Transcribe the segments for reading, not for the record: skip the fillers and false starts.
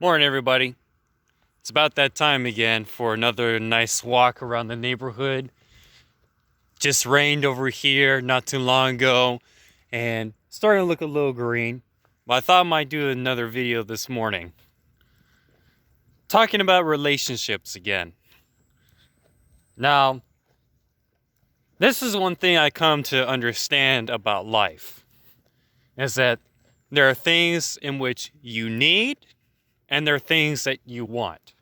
Morning, everybody. It's about that time again for another nice walk around the neighborhood. Just rained over here not too long ago and starting to look a little green. But I thought I might do another video this morning. Talking about relationships again. Now, this is one thing I come to understand about life. Is that there are things in which you need and there are things that you want.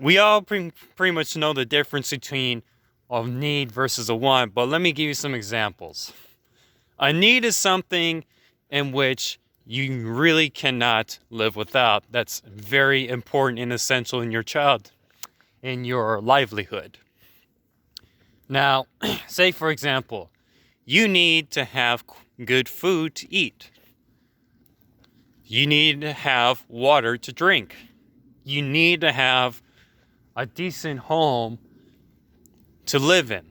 We all pretty much know the difference between a need versus a want, but let me give you some examples. A need is something in which you really cannot live without. That's very important and essential in your livelihood. Now, say for example, you need to have good food to eat. You need to have water to drink. You need to have a decent home to live in.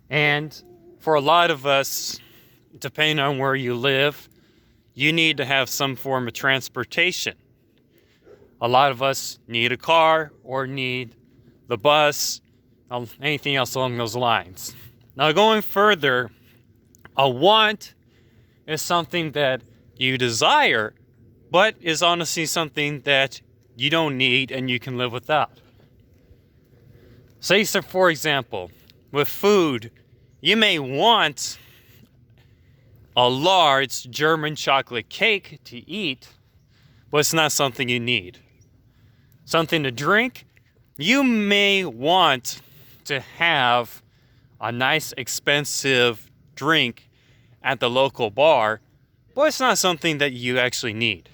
And for a lot of us, depending on where you live, you need to have some form of transportation. A lot of us need a car or need the bus, anything else along those lines. Now, going further, a want is something that you desire, but is honestly something that you don't need and you can live without. Say, so for example, with food, you may want a large German chocolate cake to eat, but it's not something you need. Something to drink, you may want to have a nice expensive drink at the local bar, but it's not something that you actually need.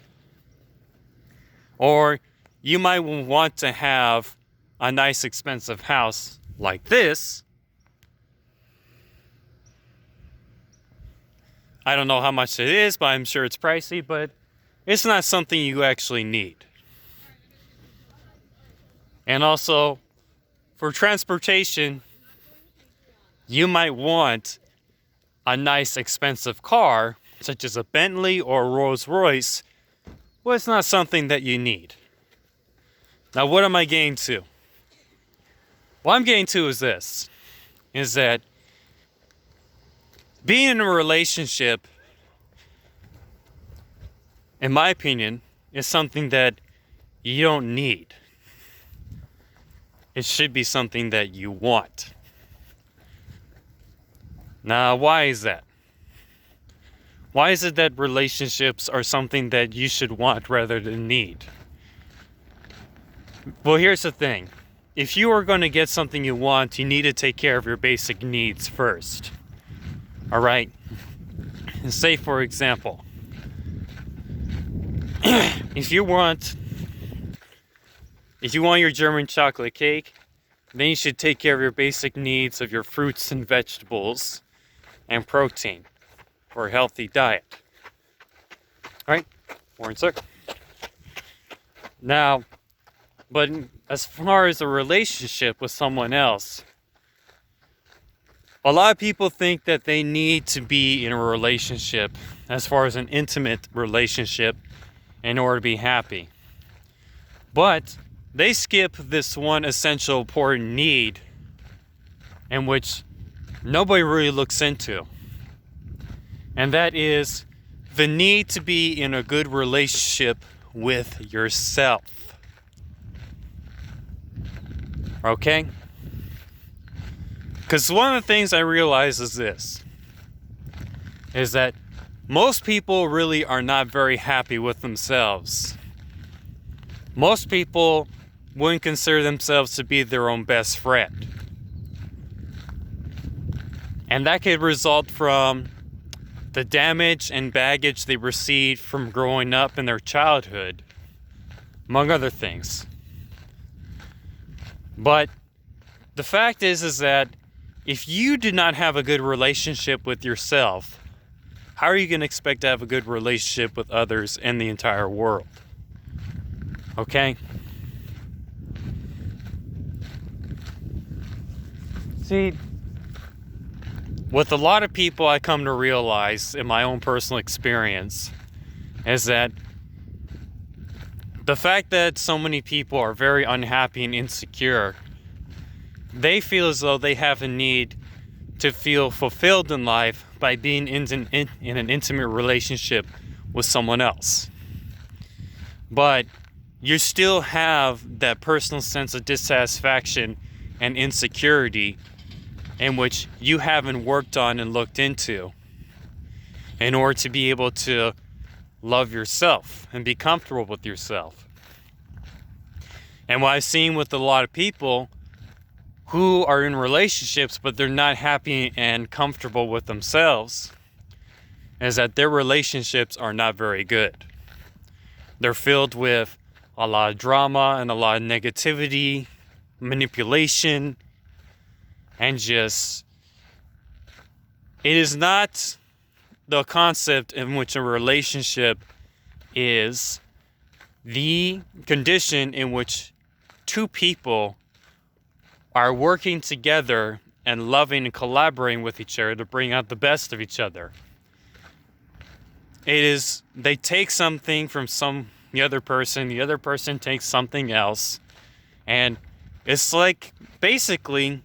Or you might want to have a nice expensive house like this. I don't know how much it is, but I'm sure it's pricey, but it's not something you actually need. And also, for transportation, you might want a nice expensive car, such as a Bentley or a Rolls-Royce, but it's not something that you need. Now, what am I getting to? What I'm getting to is this, is that being in a relationship, in my opinion, is something that you don't need. It should be something that you want. Now, why is that? Why is it that relationships are something that you should want rather than need? Well, here's the thing. If you are going to get something you want, you need to take care of your basic needs first. All right? Say, for example, if you want your German chocolate cake, then you should take care of your basic needs of your fruits and vegetables and protein for a healthy diet. All right? Morning, sir. Now, but as far as a relationship with someone else, a lot of people think that they need to be in a relationship, as far as an intimate relationship, in order to be happy. But they skip this one essential important need in which nobody really looks into. And that is the need to be in a good relationship with yourself. Okay? Because one of the things I realize is this, is that most people really are not very happy with themselves. Most people wouldn't consider themselves to be their own best friend. And that could result from the damage and baggage they received from growing up in their childhood, among other things. But the fact is that if you do not have a good relationship with yourself, how are you going to expect to have a good relationship with others in the entire world? Okay? See, with a lot of people, I come to realize in my own personal experience is that the fact that so many people are very unhappy and insecure, they feel as though they have a need to feel fulfilled in life by being in an intimate relationship with someone else. But you still have that personal sense of dissatisfaction and insecurity in which you haven't worked on and looked into in order to be able to love yourself and be comfortable with yourself. And what I've seen with a lot of people who are in relationships but they're not happy and comfortable with themselves is that their relationships are not very good. They're filled with a lot of drama and a lot of negativity, manipulation, and just, it is not the concept in which a relationship is the condition in which two people are working together and loving and collaborating with each other to bring out the best of each other. It is, they take something from the other person takes something else, and it's like basically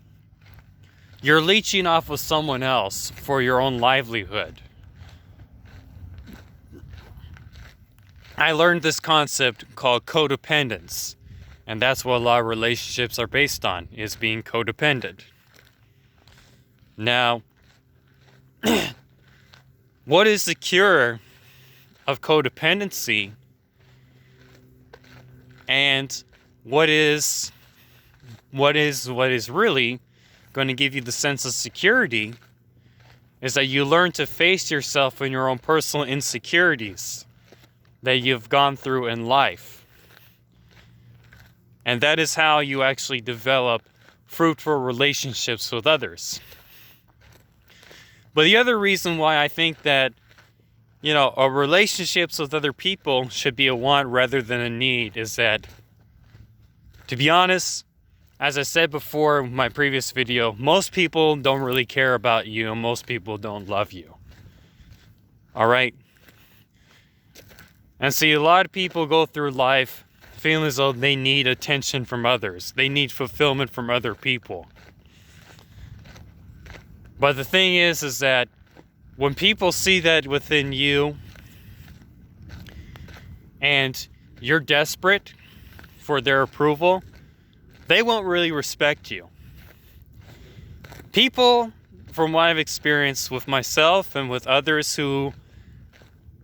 you're leeching off of someone else for your own livelihood. I learned this concept called codependence, and that's what a lot of relationships are based on, is being codependent. Now, what is the cure of codependency, and what is really going to give you the sense of security is that you learn to face yourself and your own personal insecurities that you've gone through in life. And that is how you actually develop fruitful relationships with others. But the other reason why I think that, a relationships with other people should be a want rather than a need is that, to be honest, as I said before in my previous video, most people don't really care about you and most people don't love you. Alright? And see, a lot of people go through life feeling as though they need attention from others. They need fulfillment from other people. But the thing is that when people see that within you and you're desperate for their approval, they won't really respect you. People, from what I've experienced with myself and with others who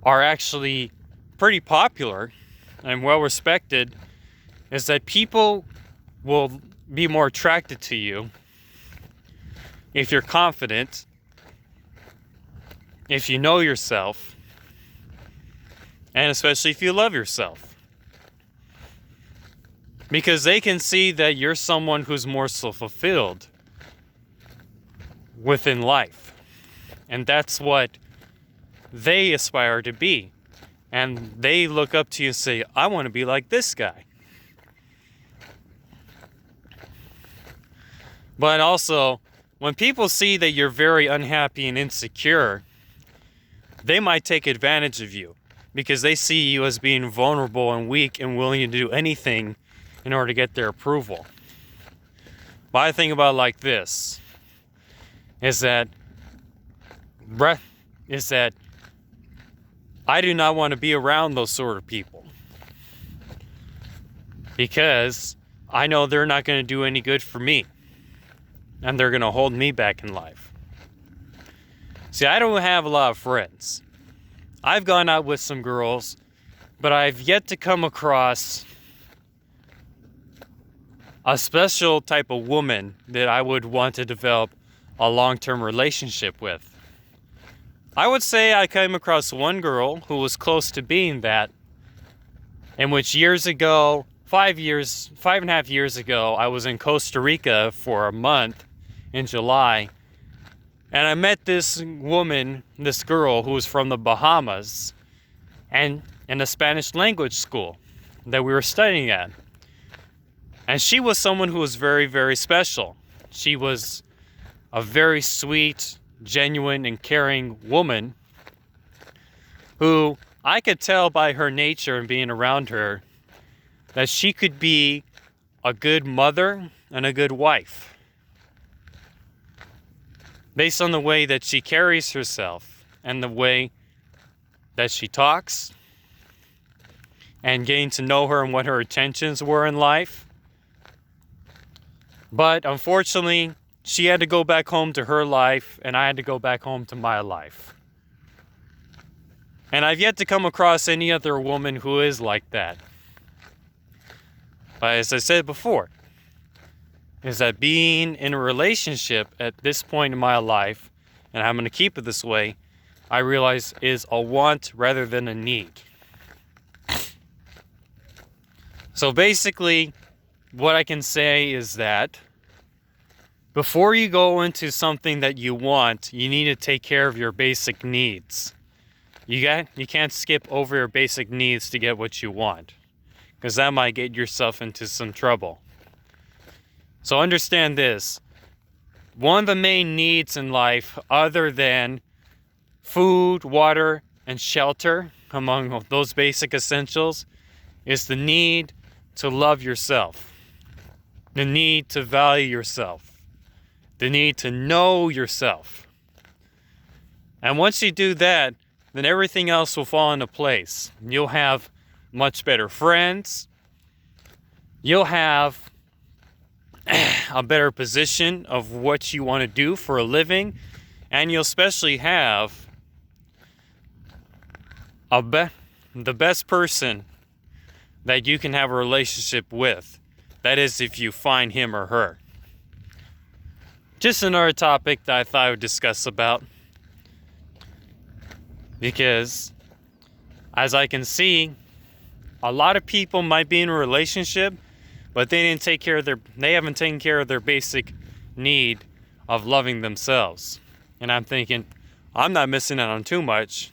are actually pretty popular and well respected, is that people will be more attracted to you if you're confident, if you know yourself, and especially if you love yourself. Because they can see that you're someone who's more fulfilled within life. And that's what they aspire to be. And they look up to you and say, I want to be like this guy. But also, when people see that you're very unhappy and insecure, they might take advantage of you because they see you as being vulnerable and weak and willing to do anything in order to get their approval. But I think about it like this, is that I do not want to be around those sort of people because I know they're not going to do any good for me and they're going to hold me back in life. See, I don't have a lot of friends. I've gone out with some girls, but I've yet to come across a special type of woman that I would want to develop a long-term relationship with. I would say I came across one girl who was close to being that, in which years ago, 5.5 years ago, I was in Costa Rica for a month in July, and I met this woman, this girl who was from the Bahamas, and in a Spanish language school that we were studying at. And she was someone who was very, very special. She was a very sweet, genuine, and caring woman who I could tell by her nature and being around her that she could be a good mother and a good wife based on the way that she carries herself and the way that she talks, and getting to know her and what her intentions were in life. But unfortunately, she had to go back home to her life, and I had to go back home to my life. And I've yet to come across any other woman who is like that. But as I said before, is that being in a relationship at this point in my life, and I'm going to keep it this way, I realize is a want rather than a need. So basically, what I can say is that before you go into something that you want, you need to take care of your basic needs. You can't skip over your basic needs to get what you want, because that might get yourself into some trouble. So understand this. One of the main needs in life, other than food, water, and shelter, among those basic essentials, is the need to love yourself. The need to value yourself. The need to know yourself. And once you do that, then everything else will fall into place. You'll have much better friends. You'll have a better position of what you want to do for a living. And you'll especially have the best person that you can have a relationship with. That is, if you find him or her. Just another topic that I thought I would discuss about. Because, as I can see, a lot of people might be in a relationship, but they haven't taken care of their basic need of loving themselves. And I'm thinking, I'm not missing out on too much.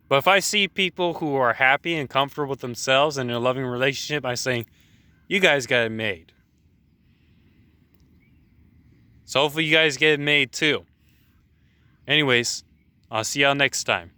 But if I see people who are happy and comfortable with themselves and in a loving relationship, I say, you guys got it made. So hopefully you guys get it made too. Anyways, I'll see y'all next time.